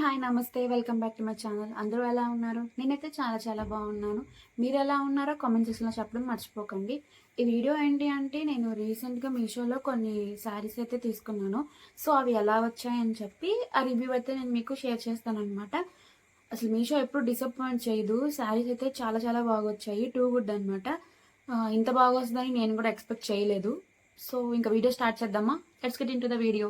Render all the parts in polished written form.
Hi నమస్తే welcome back to my channel. అందరూ ఎలా ఉన్నారు? నేనైతే చాలా చాలా బాగున్నాను. మీరు ఎలా ఉన్నారో కామెంట్ సెక్షన్లో చెప్పడం మర్చిపోకండి. ఈ వీడియో ఏంటి అంటే నేను రీసెంట్గా మీషోలో కొన్ని శారీస్ అయితే తీసుకున్నాను. సో అవి ఎలా వచ్చాయని చెప్పి ఆ రివ్యూ అయితే నేను మీకు షేర్ చేస్తాను అనమాట. అసలు మీషో ఎప్పుడు డిసప్పాయింట్ చేయదు. శారీస్ అయితే చాలా చాలా బాగా వచ్చాయి. టూ గుడ్ అనమాట. ఇంత బాగా వస్తుందని నేను కూడా ఎక్స్పెక్ట్ చేయలేదు. సో ఇంకా వీడియో స్టార్ట్ చేద్దామా? Let's get in to the video.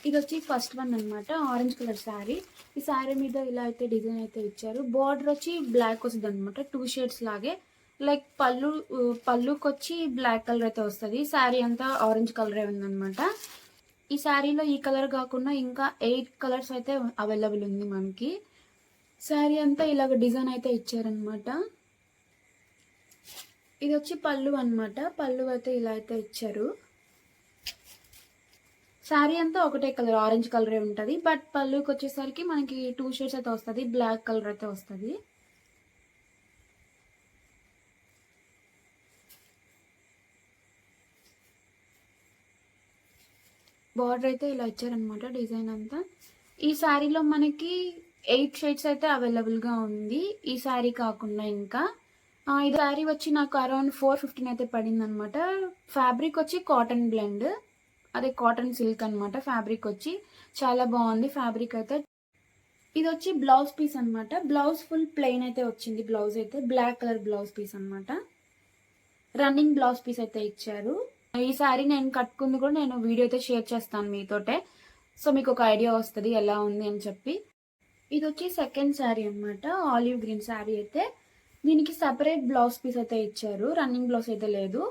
ఇది వచ్చి ఫస్ట్ వన్ అనమాట. Orange colour sari. ఈ శారీ మీద ఇలా అయితే డిజైన్ అయితే ఇచ్చారు. బార్డర్ వచ్చి బ్లాక్ వస్తుంది అనమాట. 2 షేడ్స్ లాగే. లైక్ పళ్ళుకి వచ్చి బ్లాక్ కలర్ అయితే వస్తుంది. శారీ అంతా ఆరెంజ్ కలరే ఉందన్నమాట. ఈ శారీలో ఈ కలర్ కాకుండా ఇంకా 8 కలర్స్ అయితే అవైలబుల్ ఉంది మనకి. శారీ అంతా ఇలాగ డిజైన్ అయితే ఇచ్చారనమాట. ఇది వచ్చి పళ్ళు అనమాట. పళ్ళు అయితే ఇలా అయితే ఇచ్చారు. శారీ అంతా ఒకటే కలర్, ఆరెంజ్ కలరే ఉంటుంది. బట్ పళ్ళుకి వచ్చేసరికి మనకి 2 షేడ్స్ అయితే వస్తుంది. బ్లాక్ కలర్ అయితే వస్తుంది. బార్డర్ అయితే ఇలా ఇచ్చారనమాట డిజైన్ అంతా. ఈ శారీలో మనకి 8 షేడ్స్ అయితే అవైలబుల్గా ఉంది. ఈ శారీ కాకుండా ఇంకా ఈ శారీ వచ్చి నాకు అరౌండ్ 415 అయితే పడింది అనమాట. ఫ్యాబ్రిక్ వచ్చి కాటన్ బ్లెండ్, అదే కాటన్ సిల్క్ అనమాట. ఫ్యాబ్రిక్ వచ్చి చాలా బాగుంది ఫ్యాబ్రిక్ అయితే. ఇది వచ్చి బ్లౌజ్ పీస్ అనమాట. బ్లౌజ్ ఫుల్ ప్లెయిన్ అయితే వచ్చింది. బ్లౌజ్ అయితే బ్లాక్ కలర్ బ్లౌజ్ పీస్ అనమాట. రన్నింగ్ బ్లౌజ్ పీస్ అయితే ఇచ్చారు. ఈ శారీ నేను కట్టుకుంది కూడా నేను వీడియో అయితే షేర్ చేస్తాను మీతోటే. సో మీకు ఒక ఐడియా వస్తుంది ఎలా ఉంది అని చెప్పి. ఇది వచ్చి సెకండ్ శారీ అనమాట. ఆలివ్ గ్రీన్ శారీ అయితే. దీనికి సెపరేట్ బ్లౌజ్ పీస్ అయితే ఇచ్చారు. రన్నింగ్ బ్లౌజ్ అయితే లేదు.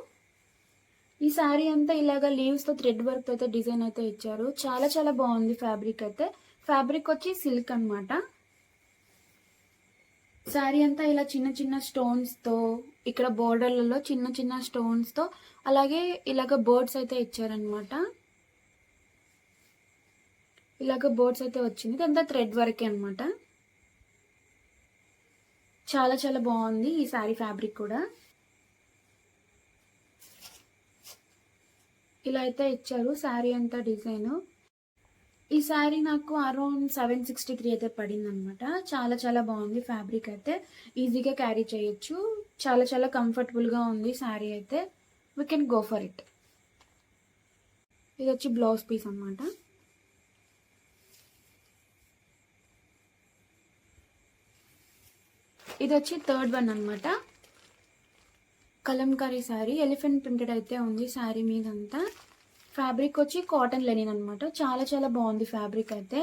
ఈ శారీ అంతా ఇలాగ లీవ్స్తో థ్రెడ్ వర్క్ అయితే డిజైన్ అయితే ఇచ్చారు. చాలా చాలా బాగుంది ఫ్యాబ్రిక్ అయితే. ఫ్యాబ్రిక్ వచ్చి సిల్క్ అనమాట. శారీ అంతా ఇలా చిన్న చిన్న స్టోన్స్తో, ఇక్కడ బోర్డర్లలో చిన్న చిన్న స్టోన్స్తో, అలాగే ఇలాగ బర్డ్స్ అయితే ఇచ్చారనమాట. ఇలాగ బర్డ్స్ అయితే వచ్చింది. ఇదంతా థ్రెడ్ వర్కే అనమాట. చాలా చాలా బాగుంది ఈ శారీ ఫ్యాబ్రిక్ కూడా. ఇలా అయితే ఇచ్చారు శారీ అంతా డిజైన్. ఈ శారీ నాకు అరౌండ్ 763 అయితే పడింది అనమాట. చాలా చాలా బాగుంది ఫ్యాబ్రిక్ అయితే. ఈజీగా క్యారీ చేయొచ్చు. చాలా చాలా కంఫర్టబుల్గా ఉంది శారీ అయితే. We can go for it. ఇది వచ్చి బ్లౌజ్ పీస్ అనమాట. ఇది వచ్చి థర్డ్ వన్ అనమాట. కలంకారీ శారీ, ఎలిఫెంట్ ప్రింటెడ్ అయితే ఉంది శారీ మీదంతా. ఫ్యాబ్రిక్ వచ్చి కాటన్ లెనిన్ అనమాట. చాలా చాలా బాగుంది ఫ్యాబ్రిక్ అయితే.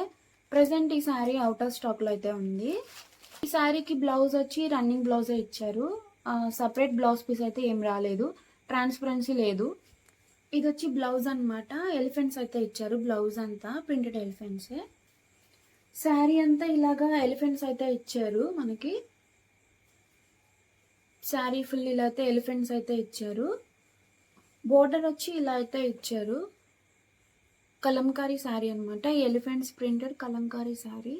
ప్రజెంట్ ఈ శారీ అవుట్ ఆఫ్ స్టాక్లో అయితే ఉంది. ఈ శారీకి బ్లౌజ్ వచ్చి రన్నింగ్ బ్లౌజే ఇచ్చారు. సపరేట్ బ్లౌజ్ పీస్ అయితే ఏం రాలేదు. ట్రాన్స్పరెన్సీ లేదు. ఇది వచ్చి బ్లౌజ్ అనమాట. ఎలిఫెంట్స్ అయితే ఇచ్చారు. బ్లౌజ్ అంతా ప్రింటెడ్ ఎలిఫెంట్సే. శారీ అంతా ఇలాగా ఎలిఫెంట్స్ అయితే ఇచ్చారు మనకి. శారీ ఫుల్ ఇలా అయితే ఎలిఫెంట్స్ అయితే ఇచ్చారు. బోర్డర్ వచ్చి ఇలా అయితే ఇచ్చారు. కలంకారీ శారీ అనమాట. Elephants printed Kalamkari sari.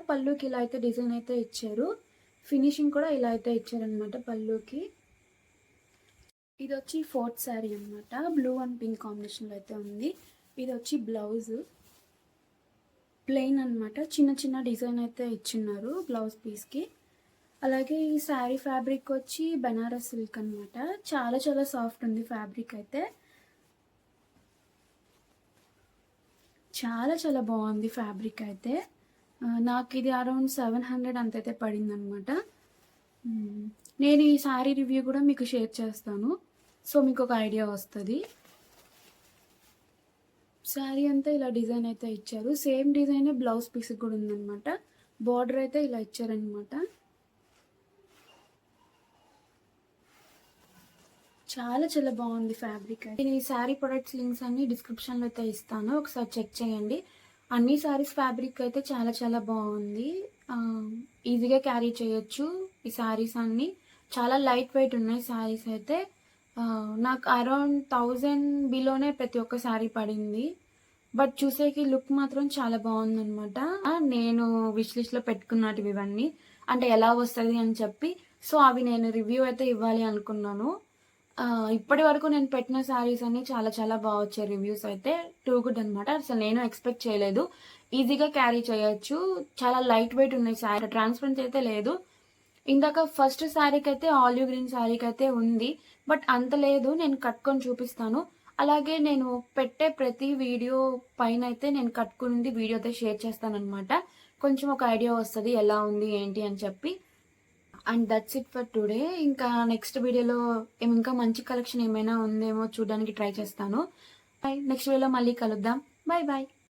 పళ్ళుకి ఇలా అయితే డిజైన్ అయితే ఇచ్చారు. ఫినిషింగ్ కూడా ఇలా అయితే ఇచ్చారనమాట పళ్ళుకి. ఇది వచ్చి ఫోర్త్ శారీ అనమాట. బ్లూ అండ్ పింక్ కాంబినేషన్లో అయితే ఉంది. ఇది వచ్చి బ్లౌజ్ ప్లెయిన్ అనమాట. చిన్న చిన్న డిజైన్ అయితే ఇచ్చున్నారు బ్లౌజ్ పీస్కి. అలాగే ఈ శారీ ఫ్యాబ్రిక్ వచ్చి బనారస్ సిల్క్ అనమాట. చాలా చాలా సాఫ్ట్ ఉంది ఫ్యాబ్రిక్ అయితే. చాలా చాలా బాగుంది ఫ్యాబ్రిక్ అయితే. నాకు ఇది అరౌండ్ 700 అంతైతే పడింది అనమాట. నేను ఈ శారీ రివ్యూ కూడా మీకు షేర్ చేస్తాను. సో మీకు ఒక ఐడియా వస్తుంది. శారీ అంతా ఇలా డిజైన్ అయితే ఇచ్చారు. సేమ్ డిజైనే బ్లౌజ్ పీస్ కూడా ఉందన్నమాట. బార్డర్ అయితే ఇలా ఇచ్చారనమాట. చాలా చాలా బాగుంది ఫ్యాబ్రిక్. నేను ఈ శారీ ప్రొడక్ట్స్ లింక్స్ అన్ని డిస్క్రిప్షన్లో అయితే ఇస్తాను. ఒకసారి చెక్ చేయండి. అన్ని శారీస్ ఫ్యాబ్రిక్ అయితే చాలా చాలా బాగుంది. ఈజీగా క్యారీ చేయొచ్చు ఈ శారీస్ అన్నీ. చాలా లైట్ వెయిట్ ఉన్నాయి శారీస్ అయితే. నాకు అరౌండ్ 1000 బిలోనే ప్రతి ఒక్క శారీ పడింది. బట్ చూసేకి లుక్ మాత్రం చాలా బాగుందనమాట. నేను విష్ లిస్ట్లో పెట్టుకున్నటివి ఇవన్నీ. అంటే ఎలా వస్తుంది అని చెప్పి. సో అవి నేను రివ్యూ అయితే ఇవ్వాలి అనుకున్నాను. ఇప్పటి వరకు నేను పెట్టిన శారీస్ అన్నీ చాలా చాలా బాగా వచ్చాయి రివ్యూస్ అయితే. టూ గుడ్ అనమాట. అసలు నేను ఎక్స్‌పెక్ట్ చేయలేదు. ఈజీగా క్యారీ చేయొచ్చు. చాలా లైట్ వెయిట్ ఉన్నాయి శారీ. ట్రాన్స్‌పరెన్సీ అయితే లేదు. ఇందాక ఫస్ట్ శారీకైతే ఆలివ్ గ్రీన్ శారీకైతే ఉంది. బట్ అంత లేదు. నేను కట్టుకొని చూపిస్తాను. అలాగే నేను పెట్టే ప్రతి వీడియో పైనైతే నేను కట్టుకునింది వీడియో అయితే షేర్ చేస్తాననమాట. కొంచెం ఒక ఐడియా వస్తది ఎలా ఉంది, ఏంటి అని చెప్పి. And that's it for today. ఇంకా నెక్స్ట్ వీడియోలో ఇంకా మంచి కలెక్షన్ ఏమైనా ఉందేమో చూడడానికి ట్రై చేస్తాను. నెక్స్ట్ వీడియోలో మళ్ళీ కలుద్దాం. Bye bye.